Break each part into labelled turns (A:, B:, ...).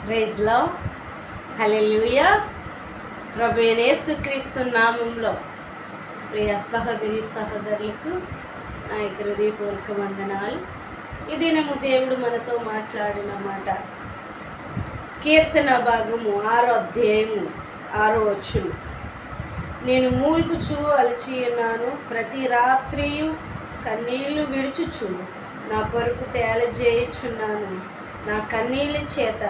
A: Praise లో హల్లెలూయా. ప్రభువైన యేసుక్రీస్తు నామంలో ప్రియ సహోదరి సహోదరులకు నా యొక్క హృదయపూర్వక వందనాలు. ఈ దినము దేవుడు మనతో మాట్లాడిన మాట కీర్తన భాగము 6వ అధ్యాయము 6వ వచనం. నేను మూల్గుచు అలచి ఉన్నాను, ప్రతి రాత్రియు కన్నీళ్లు విడుచుచు నా పరుపు తేలజేయుచున్నాను. నా కన్నీళ్ళ చేత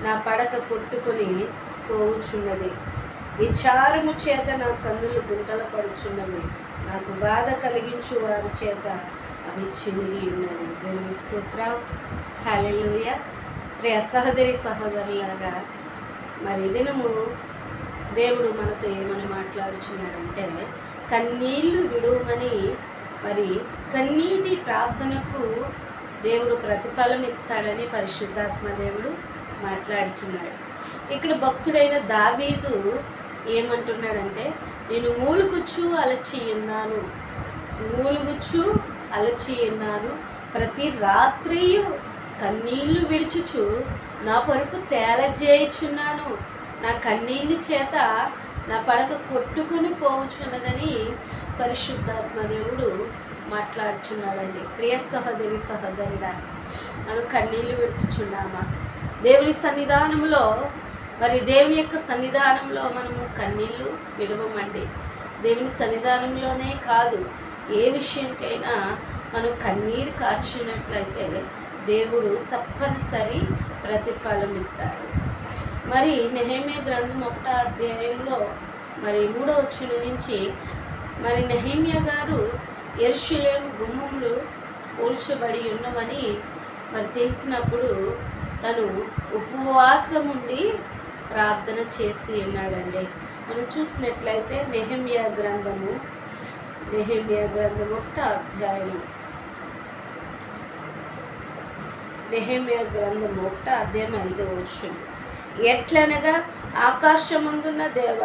A: నా పడక కొట్టుకొని పోవుచున్నది, విచారము చేత నా కన్నులు గుంటల పడుచున్నవి, నాకు బాధ కలిగించు వారి చేత అవి చినిగి ఉన్నది. దేవుని స్తోత్రం, హల్లెలూయా. ప్రియ సహోదరి సహోదరులారా, మరి దినము దేవుడు మనతో ఏమని మాట్లాడుచున్నాడంటే కన్నీళ్లు విడువమని, మరి కన్నీటి ప్రార్థనకు దేవుడు ప్రతిఫలం ఇస్తాడని పరిశుద్ధాత్మ దేవుడు మాట్లాడుచున్నాడు. ఇక్కడ భక్తుడైన దావీదు ఏమంటున్నాడంటే, నేను మూలుగుచ్చు అలచి ఉన్నాను, ప్రతి రాత్రియు కన్నీళ్లు విడుచుచు నా పరుపు తేలజేయుచున్నాను, నా కన్నీళ్ళ చేత నా పడక కొట్టుకొని పోవచ్చున్నదని పరిశుద్ధాత్మ దేవుడు మాట్లాడుచున్నాడండి. ప్రియ సహోదరి సహోదరుడా, మనం కన్నీళ్లు విడుచుచున్నామా? దేవుని సన్నిధానంలో, మరి దేవుని యొక్క సన్నిధానంలో మనము కన్నీళ్లు విడవమండి. దేవుని సన్నిధానంలోనే కాదు, ఏ విషయంకైనా మనం కన్నీరు కార్చినట్లయితే దేవుడు తప్పనిసరి ప్రతిఫలం ఇస్తాడు. మరి నెహెమ్యా గ్రంథం 1వ అధ్యాయంలో మరి 3వ వచనం నుంచి, మరి నెహెమ్యా గారు యెరూషలేము గుమ్మములు కూల్చబడి ఉన్నవని మరి తెలిసినప్పుడు తను ఉపవాసం ఉండి ప్రార్థన చేసి ఉన్నాడండి. మనం చూసినట్లయితే నెహెమ్యా గ్రంథం 1వ అధ్యాయం, నెహెమ్యా గ్రంథం 1వ అధ్యాయం 5వ వచనం. ఎట్లనగా, ఆకాశమందున్న దేవ,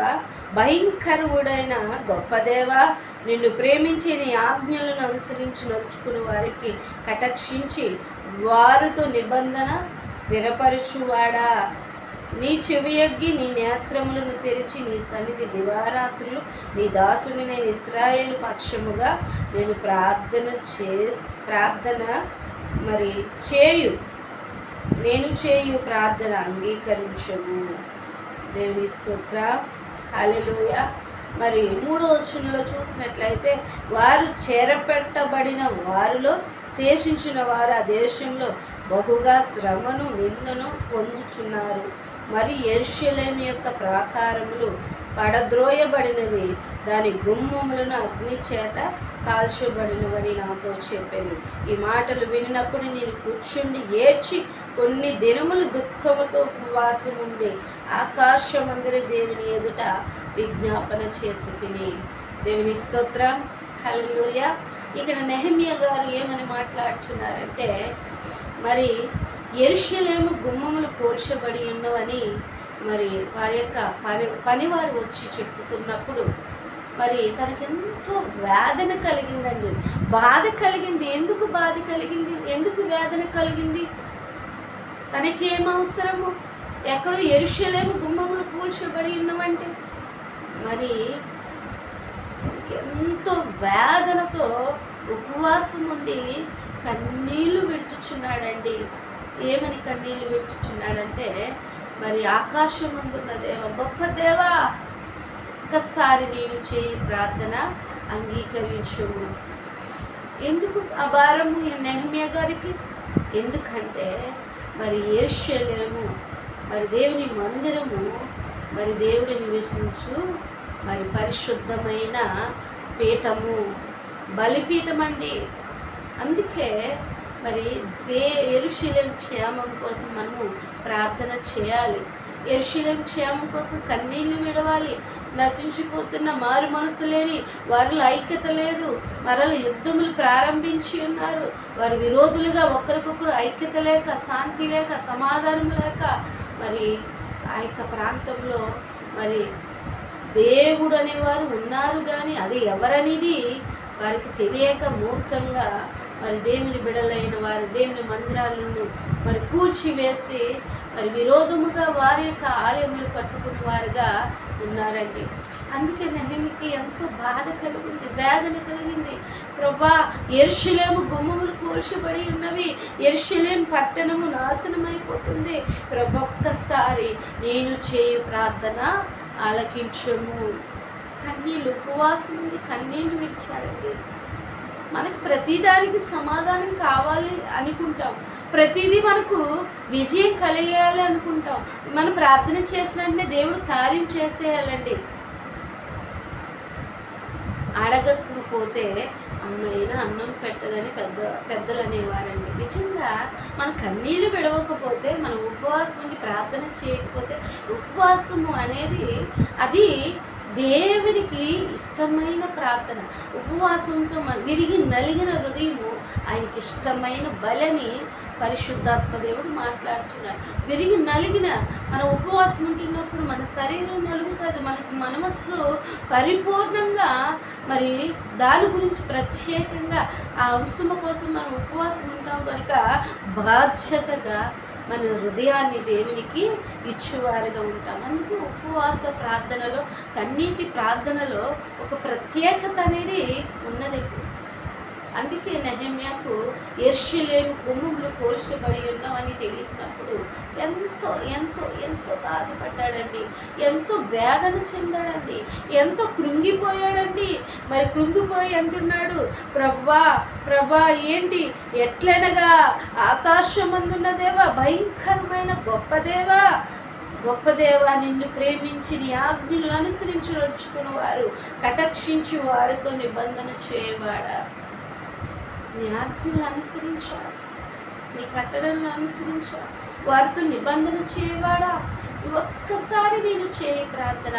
A: భయంకరుడైన గొప్ప దేవ, నిన్ను ప్రేమించి నీ ఆజ్ఞలను అనుసరించి నడుచుకుని వారికి కటాక్షించి వారితో నిబంధన స్థిరపరచువాడా, నీ చెవియొగ్గి నీ నేత్రములను తెరిచి నీ సన్నిధి దివారాత్రులు నీ దాసుని నేను ఇశ్రాయేలు పక్షముగా నేను ప్రార్థన చేయు ప్రార్థన అంగీకరించము. దేవుని స్తోత్రం, హల్లెలూయా. మరి 3వ వచనంలో చూసినట్లయితే, వారు చెరపెట్టబడిన వారిలో శేషించిన వారు ఆ దేశంలో బహుగా శ్రమను నిందను పొందుచున్నారు. మరి యెరూషలేము యొక్క ప్రాకారములు పడద్రోయబడినవి, దాని గుమ్మములను అగ్ని చేత కాల్చబడినవని నాతో చెప్పారు. ఈ మాటలు వినినప్పుడు నేను కూర్చుండి ఏడ్చి కొన్ని దినములు దుఃఖముతో ఉపవాసం ఉండి ఆకాశమందరి దేవుని ఎదుట విజ్ఞాపన చేసి తిని. దేవుని స్తోత్రం, హల్లెలూయా. ఇక్కడ నెహెమ్యా గారు ఏమని మాట్లాడుచున్నారంటే, మరి యెరూషలేము గుమ్మములు కూల్చబడి ఉన్నవని మరి వారి యొక్క పనివారు వచ్చి చెప్పుతున్నప్పుడు మరి తనకి ఎంతో వేదన కలిగిందండి, బాధ కలిగింది. ఎందుకు బాధ కలిగింది? ఎందుకు వేదన కలిగింది? తనకేం అవసరము? ఎక్కడో యెరూషలేము గుమ్మములు కూల్చబడి ఉన్నవంటే మరి తనకి ఎంతో వేదనతో ఉపవాసం ఉండి కన్నీళ్లు విడుచుచున్నాడండి. ఏమని కన్నీళ్లు విడుచుచున్నాడంటే, మరి ఆకాశమందున్న దేవ, గొప్ప దేవా, ఒక్కసారి నేను చేయి ప్రార్థన అంగీకరించుము. ఎందుకు ఆ భారము నెహెమ్యా గారికి? ఎందుకంటే మరి యెరూషలేము, మరి దేవుని మందిరము, మరి దేవుడు నివసించు మరి పరిశుద్ధమైన పీఠము, బలిపీఠం అండి. అందుకే మరి యెరూషలేము క్షేమం కోసం మనము ప్రార్థన చేయాలి. యెరూషలేము క్షేమం కోసం కన్నీళ్లు విడవాలి. నశించిపోతున్న మారు మనసు లేని వారిలో ఐక్యత లేదు, మరల యుద్ధములు ప్రారంభించి ఉన్నారు. వారు విరోధులుగా ఒకరికొకరు ఐక్యత లేక, శాంతి లేక, సమాధానం లేక మరి ఆ యొక్క ప్రాంతంలో మరి దేవుడు అనేవారు ఉన్నారు, కానీ అది ఎవరనేది వారికి తెలియక మూర్ఖంగా మరి దేవుని బిడలైన వారు దేవుని మందిరాలను మరి కూల్చివేసి మరి విరోధముగా వారి యొక్క ఆలయములు కట్టుకున్న వారుగా ఉన్నారండి. అందుకే నెహెమీకి ఎంతో బాధ కలిగింది, వేదన కలిగింది. ప్రభా, యెరూషలేము గుమ్మములు కూల్చబడి ఉన్నవి, యెరూషలేము పట్టణము నాశనమైపోతుంది. ప్రభా, ఒక్కసారి నేను చేయు ప్రార్థన ఆలకించుము. కన్నీళ్ళు, ఉపవాసం నుండి కన్నీళ్ళు విడిచాడండి. మనకు ప్రతిదానికి సమాధానం కావాలి అనుకుంటాం, ప్రతిదీ మనకు విజయం కలిగేయాలి అనుకుంటాం. మనం ప్రార్థన చేసిన వెంటనే దేవుడు కార్యం చేసేయాలండి. అడగకపోతే అమ్మైనా అన్నం పెట్టదని పెద్దలు అనేవారండి. నిజంగా మన కన్నీళ్ళు విడవకపోతే, మనం ఉపవాసం ఉండి ప్రార్థన చేయకపోతే, ఉపవాసము అనేది అది దేవునికి ఇష్టమైన ప్రార్థన. ఉపవాసంతో విరిగి నలిగిన హృదయము ఆయనకి ఇష్టమైన బలని పరిశుద్ధాత్మ దేవుడు మాట్లాడుతున్నాడు. విరిగి నలిగిన మన ఉపవాసం ఉంటున్నప్పుడు మన శరీరం నలుగుతుంది, మనకి మనస్సు పరిపూర్ణంగా మరి దాని గురించి ప్రత్యేకంగా ఆ అంశము కోసం మనం ఉపవాసం ఉంటాం కనుక బాధ్యతగా మన హృదయాన్ని దేవునికి ఇచ్చేవారుగా ఉంటాం. అందుకే ఉపవాస ప్రార్థనలో, కన్నీటి ప్రార్థనలో ఒక ప్రత్యేకత అనేది ఉన్నది. అందుకే నెహెమ్యాకు యెరూషలేము గుమ్మములు కూల్చబడి ఉన్నవని తెలిసినప్పుడు ఎంతో ఎంతో ఎంతో బాధపడ్డాడండి, ఎంతో వేదన చెందాడండి, ఎంతో కృంగిపోయాడండి. మరి కృంగిపోయి అంటున్నాడు, ప్రభా ప్రభా ఏంటి, ఎట్లనగా ఆకాశమందున్న దేవా, భయంకరమైన గొప్ప దేవా, నిన్ను ప్రేమించి నీ ఆజ్ఞలు అనుసరించి నడుచుకున్న వారు, కటాక్షించి వారితో నిబంధన చేయవాడా, నీ ఆజ్ఞలు అనుసరించాడు, నీ కట్టడలను అనుసరించాడు, వారితో నిబంధన చేయవాడా, ఒక్కసారి నేను చేయ ప్రార్థన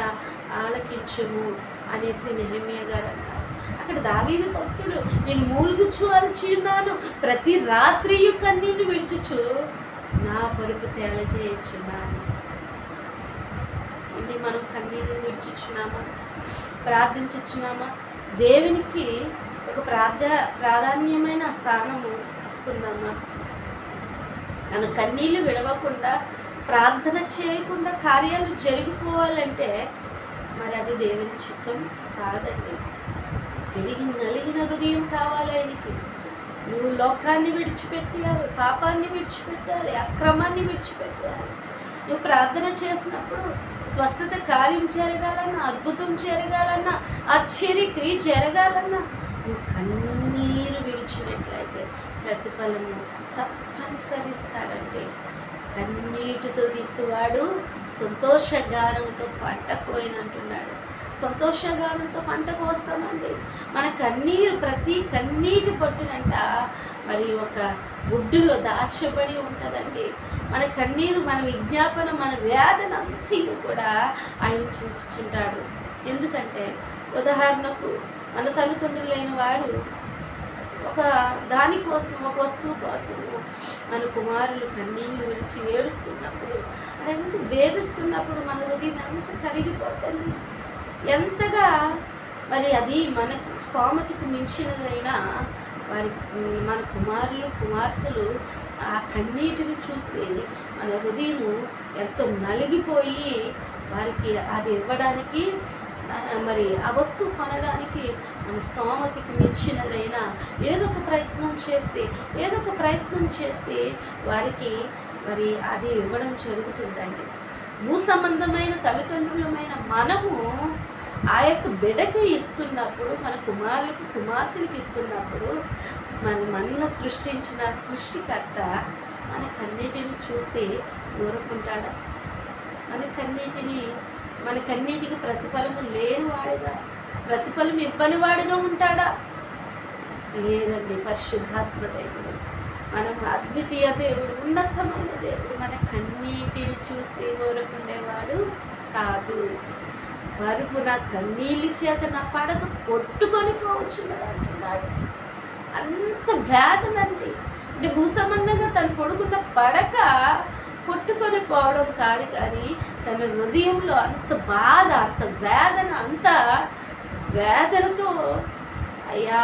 A: ఆలకించుము అనేసి నెహెమ్యా గారు అన్నారు. అక్కడ దావీదు భక్తుడు, నేను మూలుగుచు అరచిన్నాను, ప్రతి రాత్రియు కన్నీళ్లు విడుచుచు నా పరుపు తేలజేయుచున్నాను. ఇది మనం కన్నీళ్లు విడుచుచున్నామా, ప్రార్థించుచున్నామా, దేవునికి ఒక ప్రాధాన్యమైన స్థానము ఇస్తున్నామా? మన కన్నీళ్ళు విడవకుండా, ప్రార్థన చేయకుండా కార్యాలు జరిగిపోవాలంటే మరి అది దేవుని చిత్తం కాదండి. తిరిగి నలిగిన హృదయం కావాలి ఆయనకి. నువ్వు లోకాన్ని విడిచిపెట్టాలి, పాపాన్ని విడిచిపెట్టాలి, అక్రమాన్ని విడిచిపెట్టాలి. నువ్వు ప్రార్థన చేసినప్పుడు స్వస్థత కార్యం జరగాలన్నా, అద్భుతం జరగాలన్నా, ఆశ్చర్యక్రియ జరగాలన్నా నువ్వు కన్నీరు విడిచినట్లయితే ప్రతిఫలము తప్పనిసరిస్తాడండి. కన్నీటితో విత్తువాడు సంతోషగానంతో పంట కోయనంటున్నాడు. సంతోషగానంతో పంటకు వస్తామండి. మన కన్నీరు, ప్రతి కన్నీటి పొట్టునంట మరి ఒక గుడ్డులో దాచబడి ఉంటుందండి. మన కన్నీరు, మన విజ్ఞాపన, మన వేదన అంతయు కూడా ఆయన చూచుచుంటాడు. ఎందుకంటే ఉదాహరణకు మన తల్లిదండ్రులైన వారు ఒక దానికోసం, ఒక వస్తువు కోసము మన కుమారులు కన్నీళ్ళు విడిచి ఏడుస్తున్నప్పుడు, అదంతా వేధిస్తున్నప్పుడు మన హృదయం ఎంత కరిగిపోతుంది, ఎంతగా మరి అది మనకు స్తోమతకు మించినదైనా మన కుమారులు కుమార్తెలు ఆ కన్నీటిని చూసి మన హృదయము ఎంతో నలిగిపోయి వారికి అది ఇవ్వడానికి, మరి ఆ వస్తువు కొనడానికి మన స్తోమతకి మించినదైనా ఏదో ఒక ప్రయత్నం చేసి వారికి మరి అది ఇవ్వడం జరుగుతుందండి. భూ సంబంధమైన తల్లిదండ్రులమైన మనము ఆ యొక్క బిడ్డకు ఇస్తున్నప్పుడు, మన కుమారులకు కుమార్తెలకు ఇస్తున్నప్పుడు మన సృష్టించిన సృష్టికర్త మన కన్నీటిని చూసి ఊరుకుంటాడా? మన కన్నీటికి ప్రతిఫలము లేనివాడుగా, ప్రతిఫలం ఇవ్వనివాడుగా ఉంటాడా? లేదండి. పరిశుద్ధాత్మ దేవుడు, మనం అద్వితీయ దేవుడు, ఉన్నతమైన దేవుడు మన కన్నీటిని చూసి ఊరుకునేవాడు కాదు. పరుపున కన్నీళ్ళ చేత నా పడక కొట్టుకొని పోవచ్చున్నది అంటున్నాడు. అంత వేదనండి. అంటే భూ సంబంధంగా తను పడుకున్న పడక కొట్టుకొని పోవడం కాదు, కానీ తన హృదయంలో అంత బాధ, అంత వేదనతో అయ్యా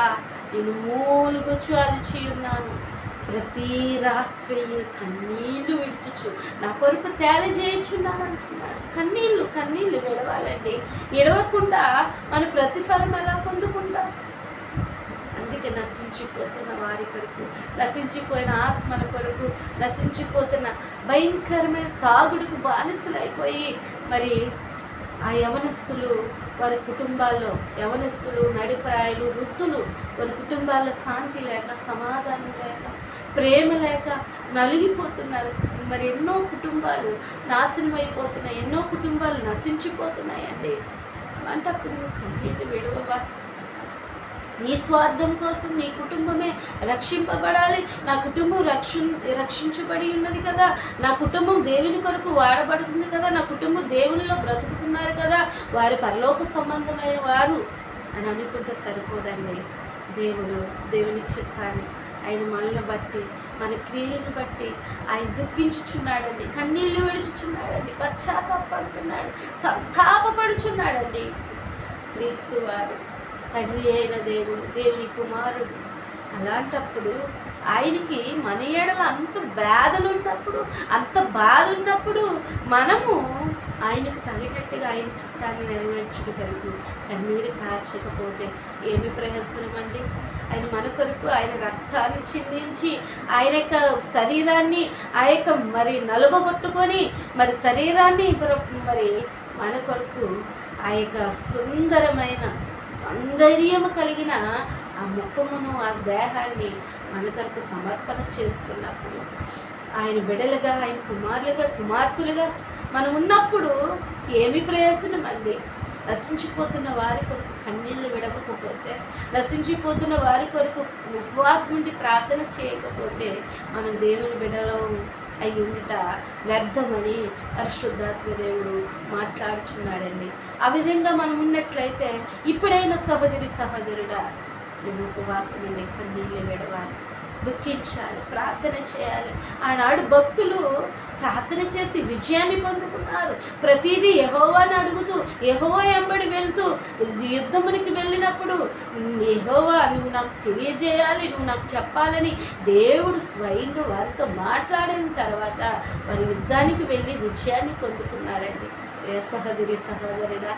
A: నేను మూలుగుచు అలిచి ఉన్నాను. ప్రతి రాత్రి కన్నీళ్లు విడుచుచు నా కొరకు తేలిచేయుచున్నాను అంటున్నాడు. కన్నీళ్లు విడవాలండి. విడవకుండా మన ప్రతిఫలం ఎలా పొందుకుంటాం? అందుకే నశించిపోతున్న వారి కొరకు, నశించిపోయిన ఆత్మల కొరకు, నశించిపోతున్న భయంకరమైన తాగుడుకు బానిసలైపోయి మరి ఆ యవనస్తులు వారి కుటుంబాల్లో, యవనస్తులు, నడిప్రాయులు, వృద్ధులు వారి కుటుంబాల్లో శాంతి లేక, సమాధానం లేక, ప్రేమ లేక నలిగిపోతున్నారు. మరి ఎన్నో కుటుంబాలు నాశనం అయిపోతున్నాయి, ఎన్నో కుటుంబాలు నశించిపోతున్నాయండి. అలాంటప్పుడు నువ్వు కన్నీటి విడవవా? నీ స్వార్థం కోసం నీ కుటుంబమే రక్షింపబడాలి. నా కుటుంబం రక్షించబడి ఉన్నది కదా, నా కుటుంబం దేవుని కొరకు వాడబడుతుంది కదా, నా కుటుంబం దేవునిలో బ్రతుకుతున్నారు కదా, వారి పరలోక సంబంధమైన వారు అని అనుకుంటే సరిపోదండి. దేవుని చిత్తాన్ని, ఆయన మనల్ని బట్టి, మన క్రియలను బట్టి ఆయన దుఃఖించుచున్నాడండి, కన్నీళ్ళు విడుచుచున్నాడండి, పశ్చాత్తాపడుతున్నాడు, సంతాపపడుచున్నాడండి. క్రీస్తు వారు తండ్రి అయిన దేవుని కుమారుడు. అలాంటప్పుడు ఆయనకి మన ఏడల అంత వేదన ఉన్నప్పుడు, అంత బాధ ఉన్నప్పుడు మనము ఆయనకు తగినట్టుగా ఆయన చిత్తాన్ని నెరవేర్చుకోగలుగు కన్నీరు కార్చకపోతే ఏమి ప్రయోజనం అండి? ఆయన మన కొరకు ఆయన రక్తాన్ని చిందించి ఆయన యొక్క శరీరాన్ని ఆ యొక్క మరి నలుగొట్టుకొని మరి శరీరాన్ని మరి మన కొరకు ఆ యొక్క సుందరమైన సౌందర్యము కలిగిన ఆ ముఖమును, ఆ దేహాన్ని మన కొరకు సమర్పణ చేసుకున్నప్పుడు ఆయన బిడ్డలుగా, ఆయన కుమారులుగా, కుమార్తెలుగా మనం ఉన్నప్పుడు ఏమి ప్రయోజనం అండి? నశించిపోతున్న వారి కొరకు కన్నీళ్ళు విడవకపోతే, నశించిపోతున్న వారి కొరకు ఉపవాసం ఉండి ప్రార్థన చేయకపోతే మనం దేవుని బిడ్డలో అయి ఉండిట వ్యర్థమని పరిశుద్ధాత్మ దేవుడు మాట్లాడుచున్నాడండి. ఆ విధంగా మనం ఉన్నట్లయితే ఇప్పుడైనా సహోదరుడా, నువ్వు ఉపవాసం ఉండి కన్నీళ్ళు విడవాలి, దుఃఖించాలి, ప్రార్థన చేయాలి. ఆనాడు భక్తులు ప్రార్థన చేసి విజయాన్ని పొందుకున్నారు. ప్రతిదీ యెహోవాని అడుగుతూ, యెహోవా వెంబడి వెళ్తూ యుద్ధమునికి వెళ్ళినప్పుడు యెహోవా నువ్వు నాకు తెలియజేయాలి, నువ్వు నాకు చెప్పాలని దేవుడు స్వయంగా వారితో మాట్లాడిన తర్వాత వారు యుద్ధానికి వెళ్ళి విజయాన్ని పొందుకున్నారండి. సహోదరుడా,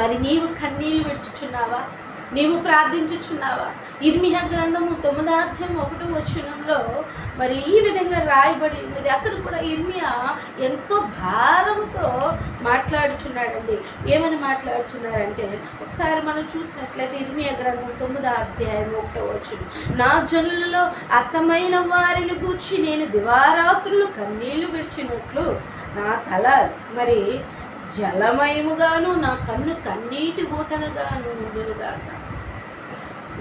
A: మరి నీవు కన్నీళ్ళు విడుచుచున్నావా? నీవు ప్రార్థించుచున్నావా? ఇర్మియా గ్రంథము 9:1 మరి ఈ విధంగా రాయబడి ఉన్నది. అక్కడ కూడా ఇర్మియా ఎంతో భారముతో మాట్లాడుచున్నాడండి. ఏమని మాట్లాడుచున్నారంటే ఒకసారి మనం చూసినట్లయితే ఇర్మియా గ్రంథం 9:1 నా జనులలో అత్తమైన వారిని గూర్చి నేను దివారాత్రులు కన్నీళ్లు విడిచినట్లు నా తల మరి జలమయముగాను, నా కన్ను కన్నీటి ఊటనగాను ఉండునుగాక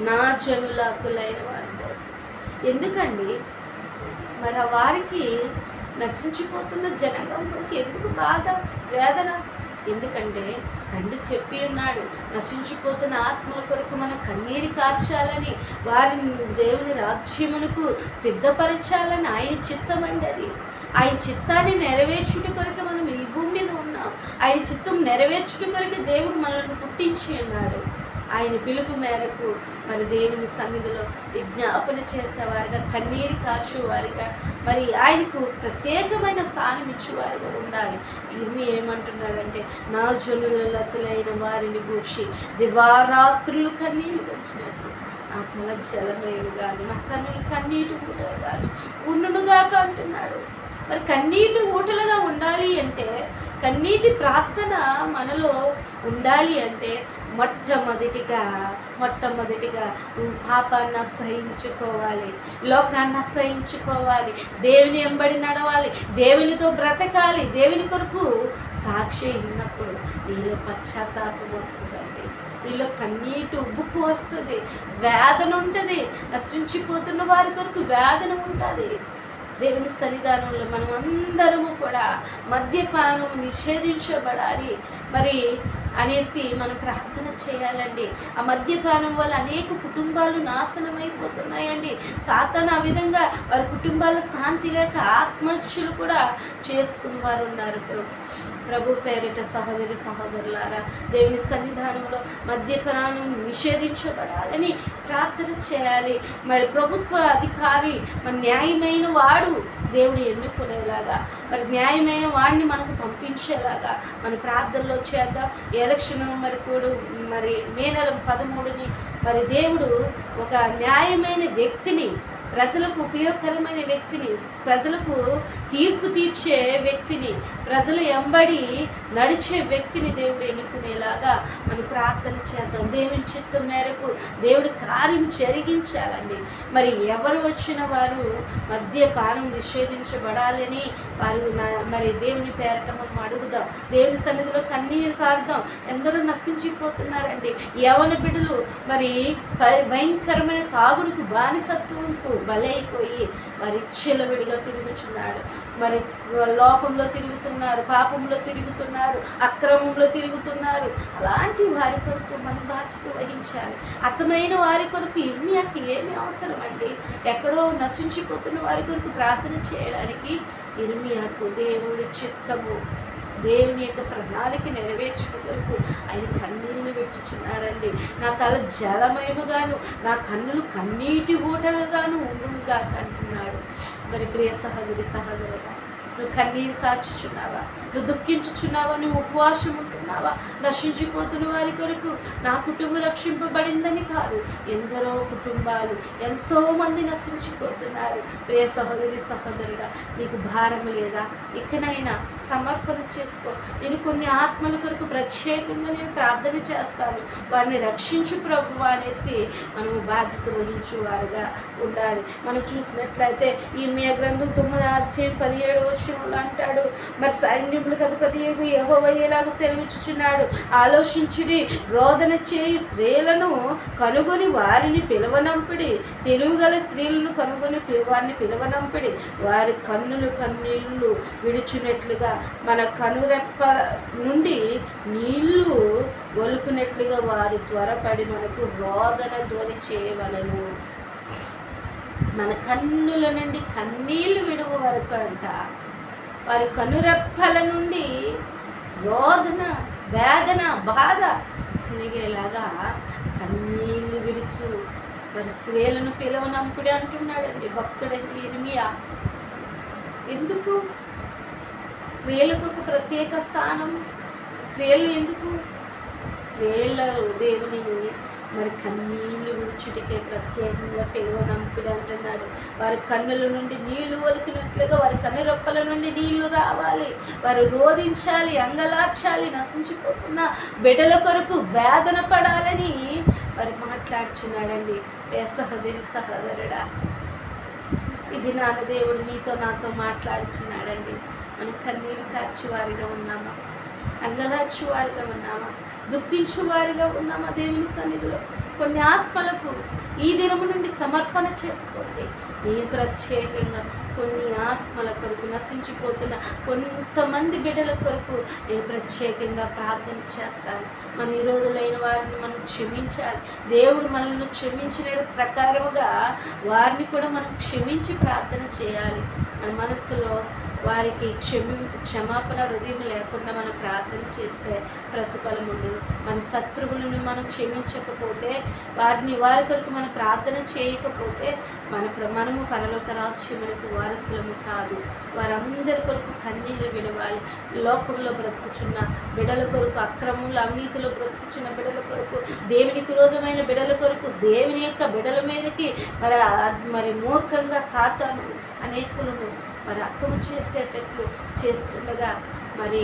A: నా జనుల అతులైన వారి కోసం. ఎందుకండి మరి ఆ వారికి నశించిపోతున్న జనాంగం కొరకు ఎందుకు బాధ, వేదన? ఎందుకంటే తండ్రి చెప్పి ఉన్నాడు, నశించిపోతున్న ఆత్మల కొరకు మనం కన్నీరు కార్చాలని, వారిని దేవుని రాజ్యమునకు సిద్ధపరచాలని ఆయన చిత్తమండి. అది ఆయన చిత్తాన్ని నెరవేర్చుట కొరకు మనం ఈ భూమి మీద ఉన్నాం. ఆయన చిత్తం నెరవేర్చుట కొరకు దేవుడు మనల్ని పుట్టించి ఉన్నాడు. ఆయన పిలుపు మేరకు మరి దేవుని సన్నిధిలో విజ్ఞాపన చేసేవారిగా, కన్నీరు కార్చేవారిగా, మరి ఆయనకు ప్రత్యేకమైన స్థానం ఇచ్చేవారిగా ఉండాలి. ఇవి ఏమంటున్నాడంటే నా జనులతులైన వారిని గూర్చి దివారాత్రులు కన్నీళ్ళు విడిచినట్లు నా తల జలమయముగాను, నా కన్నులు కన్నీటి ఊటలుగాను ఉండునుగాక అంటున్నాడు. మరి కన్నీటి ఊటలుగా ఉండాలి అంటే, కన్నీటి ప్రార్థన మనలో ఉండాలి అంటే మొట్టమొదటిగా పాపాన్ని అసహించుకోవాలి, లోకాన్ని అసహించుకోవాలి, దేవుని వెంబడి నడవాలి, దేవునితో బ్రతకాలి. దేవుని కొరకు సాక్షి ఉన్నప్పుడు నీలో పశ్చాత్తాపం వస్తుందండి, నీలో కన్నీటి ఉబ్బుకు వస్తుంది, వేదన ఉంటుంది. నశించిపోతున్న వారి కొరకు వేదన ఉంటుంది. దేవుని సన్నిధానంలో మనం అందరము కూడా మద్యపానం నిషేధించబడాలి. మరి అనేసి మనం ప్రార్థన చేయాలండి. ఆ మద్యపానం వల్ల అనేక కుటుంబాలు నాశనం అయిపోతున్నాయండి. సాతాను ఆ విధంగా వారి కుటుంబాల శాంతి లేక ఆత్మహత్యలు కూడా చేసుకుని వారు ఉన్నారు. ప్రభు పేరిట సహోదరి సహోదరులారా, దేవుని సన్నిధానంలో మద్యపానం నిషేధించబడాలని ప్రార్థన చేయాలి. మరి ప్రభుత్వ అధికారి మరి న్యాయమైన వాడు దేవుడు ఎన్నుకునేలాగా, మరి న్యాయమైన వాడిని మనకు పంపించేలాగా మన ప్రార్థనలో చేద్దాం. ఎలక్షన్ మరి మే నెల 13ని మరి దేవుడు ఒక న్యాయమైన వ్యక్తిని, ప్రజలకు ఉపయోగకరమైన వ్యక్తిని, ప్రజలకు తీర్పు తీర్చే వ్యక్తిని, ప్రజల ఎంబడి నడిచే వ్యక్తిని దేవుడు ఎన్నుకునేలాగా మనం ప్రార్థన చేద్దాం. దేవుని చిత్తం మేరకు దేవుడి కార్యం జరిగించాలండి. మరి ఎవరు వచ్చిన వారు మద్యపానం నిషేధించబడాలని వారు మరి దేవుని పేరట మనం అడుగుదాం. దేవుని సన్నిధిలో కన్నీరు కారుదాం. ఎందరో నశించిపోతున్నారండి. యవన బిడ్డలు మరి భయంకరమైన తాగుడుకు, బానిసత్వంకు బలైపోయి వారి చెలవిడిగా తిరుగుతున్నాడు. మరి లోకంలో తిరుగుతున్నారు, పాపంలో తిరుగుతున్నారు, అక్రమంలో తిరుగుతున్నారు. అలాంటి వారి కొరకు మనం బాధ్యత వహించాలి. అర్థమైన వారి కొరకు ఇర్మియాకి ఏమి అవసరం అండి? ఎక్కడో నశించిపోతున్న వారి కొరకు ప్రార్థన చేయడానికి ఇర్మియాకు దేవుడి చిత్తము, దేవుని యొక్క ప్రణాళిక నెరవేర్చుటకు ఆయన కన్నీళ్ళు విడుచుచున్నాడండి. నా తల జలమయముగాను, నా కన్నులు కన్నీటి ఊటగాను ఉండుగా అంటున్నాడు. మరి ప్రియ సహోదరి సహోదరుడా, నువ్వు కన్నీరు కాచుచున్నావా? నువ్వు దుఃఖించుచున్నావా? నువ్వు ఉపవాసం ఉంటున్నావా? నశించిపోతున్న వారి కొరకు నా కుటుంబం రక్షింపబడిందని కాదు, ఎందరో కుటుంబాలు, ఎంతోమంది నశించిపోతున్నారు. ప్రియ సహోదరి సహోదరుడా, నీకు భారం లేదా? ఇకనైనా సమర్పణ చేసుకో. నేను కొన్ని ఆత్మల కొరకు ప్రత్యేకంగా నేను ప్రార్థన చేస్తాను, వారిని రక్షించు ప్రభువా అనేసి మనము బాధ్యత వహించు వారుగా ఉండాలి. మనం చూసినట్లయితే ఇర్మియా గ్రంథం 9:17 అంటాడు, మరి సైన్యములకు అధిపతి యెహోవా ఇలాగ సెలవిచ్చుచున్నాడు, ఆలోచించుడి, రోదన చేయి స్త్రీలను కనుగొని వారిని పిలవనంపిడి, తెలివిగల స్త్రీలను కనుగొని వారిని పిలవనంపిడి, వారి కన్నులు కన్నీళ్లు విడుచున్నట్లుగా, మన కనురెప్ప నుండి నీళ్లు ఒలుకున్నట్లుగా వారు త్వరపడి మనకు రోదన ధ్వని చేయవలను. మన కన్నుల నుండి కన్నీళ్లు విడువ వరకు అంట, వారి కనురెప్పల నుండి రోదన, వేదన, బాధ కలిగేలాగా కన్నీళ్లు విడుచు మరి స్త్రీలను పిలవనంపుడి అంటున్నాడండి భక్తుడైన ఇర్మియా. ఎందుకు స్త్రీలకు ఒక ప్రత్యేక స్థానం? స్త్రీలు ఎందుకు? స్త్రీల దేవుని మరి కన్నీళ్లు విడుచుటికే ప్రత్యేకంగా పిలువనంపుడు అంటున్నాడు. వారి కన్నుల నుండి నీళ్లు ఒలికినట్లుగా వారి కన్నురెప్పల నుండి నీళ్లు రావాలి. వారు రోధించాలి, అంగలార్చాలి, నశించిపోతున్న బిడ్డల కొరకు వేదన పడాలని మరి మాట్లాడుచున్నాడండి. సహోదరి సహోదరుడా, ఇది నాన్న దేవుడు నీతో నాతో మాట్లాడుచున్నాడండి. మనం కన్నీరు కార్చువారిగా ఉన్నామా? అంగలార్చువారిగా ఉన్నామా? దుఃఖించువారిగా ఉన్నామా? దేవుని సన్నిధిలో కొన్ని ఆత్మలకు ఈ దినము నుండి సమర్పణ చేసుకోండి. నేను ప్రత్యేకంగా కొన్ని ఆత్మల కొరకు, నశించిపోతున్న కొంతమంది బిడ్డల కొరకు నేను ప్రత్యేకంగా ప్రార్థన చేస్తాను. మన ఈ రోజులైన వారిని మనం క్షమించాలి. దేవుడు మనల్ని క్షమించిన ప్రకారముగా వారిని కూడా మనం క్షమించి ప్రార్థన చేయాలి. మన మనసులో వారికి క్షమాపణ హృదయం లేకుండా మనం ప్రార్థన చేస్తే ప్రతిఫలం ఉండదు. మన శత్రువులను మనం క్షమించకపోతే, వారి కొరకు మనం ప్రార్థన చేయకపోతే మనము పరలోక రాజ్యమునకు వారసులము కాదు. వారందరి కొరకు కన్నీళ్ళు విడవాలి. లోకంలో బ్రతుకుచున్న బిడల కొరకు, అక్రమంలో అవినీతిలో బ్రతుకుచున్న బిడల కొరకు, దేవునికి విరోధమైన బిడల కొరకు, దేవుని యొక్క బిడల మీదకి మరి మూర్ఖంగా సాతాను అనేకులను మరి అర్థం చేసేటట్లు చేస్తుండగా మరి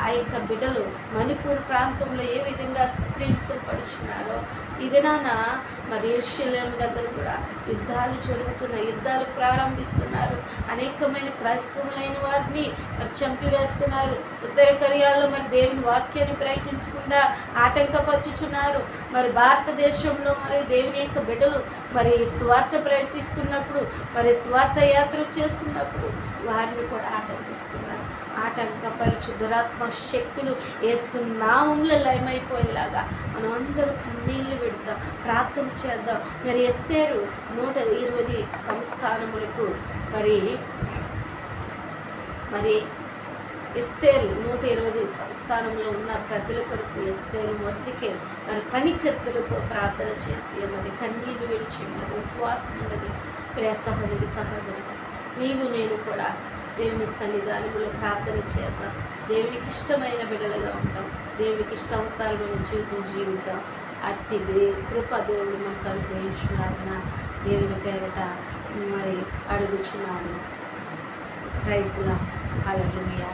A: ఆ యొక్క బిడ్డలు మణిపూర్ ప్రాంతంలో ఏ విధంగా చిత్రించబడుచున్నారో, ఇది నాన్న మరి యెరూషలేము దగ్గర కూడా యుద్ధాలు జరుగుతున్నాయి, యుద్ధాలు ప్రారంభిస్తున్నారు. అనేకమైన క్రైస్తవులైన వారిని మరి చంపివేస్తున్నారు. ఉత్తర కొరియాలో మరి దేవుని వాక్యాన్ని ప్రకటించకుండా ఆటంకపరుచుచున్నారు. మరి భారతదేశంలో మరి దేవుని యొక్క బిడ్డలు మరి స్వార్థ ప్రకటిస్తున్నప్పుడు, మరి స్వార్థ యాత్ర చేస్తున్నప్పుడు వారిని కూడా ఆటంకిస్తున్నారు. ఆటంకపరచు దురాత్మ శక్తులు యేసు నామములో లయమైపోయేలాగా మనం అందరూ కన్నీళ్లు విడతాం, ప్రార్థన చేద్దాం. మరి ఎస్తేరు 120 సంస్థానములకు మరి ఎస్తేరు 120 సంస్థానంలో ఉన్న ప్రజల కొరకు ఎస్తేరు మొర్దెకై మరి పనికత్తులతో ప్రార్థన చేసి ఉన్నది, కన్నీళ్లు విడిచి ఉన్నది, ఉపవాసం ఉన్నది. ప్రియ సహోదరి సహోదరుడు, నీవు నేను కూడా దేవుని సన్నిధానంలో ప్రార్థన చేద్దాం. దేవునికి ఇష్టమైన బిడ్డలుగా ఉంటాం, దేవునికి ఇష్టానుసారమైన జీవితం జీవిద్దాం. అట్టి కృప దేవుడు మనకు అనుగ్రహించున్నారన్న దేవుని పేరట మరి అడుగుచున్నాను. ప్రైజ్లా, హల్లెలూయా.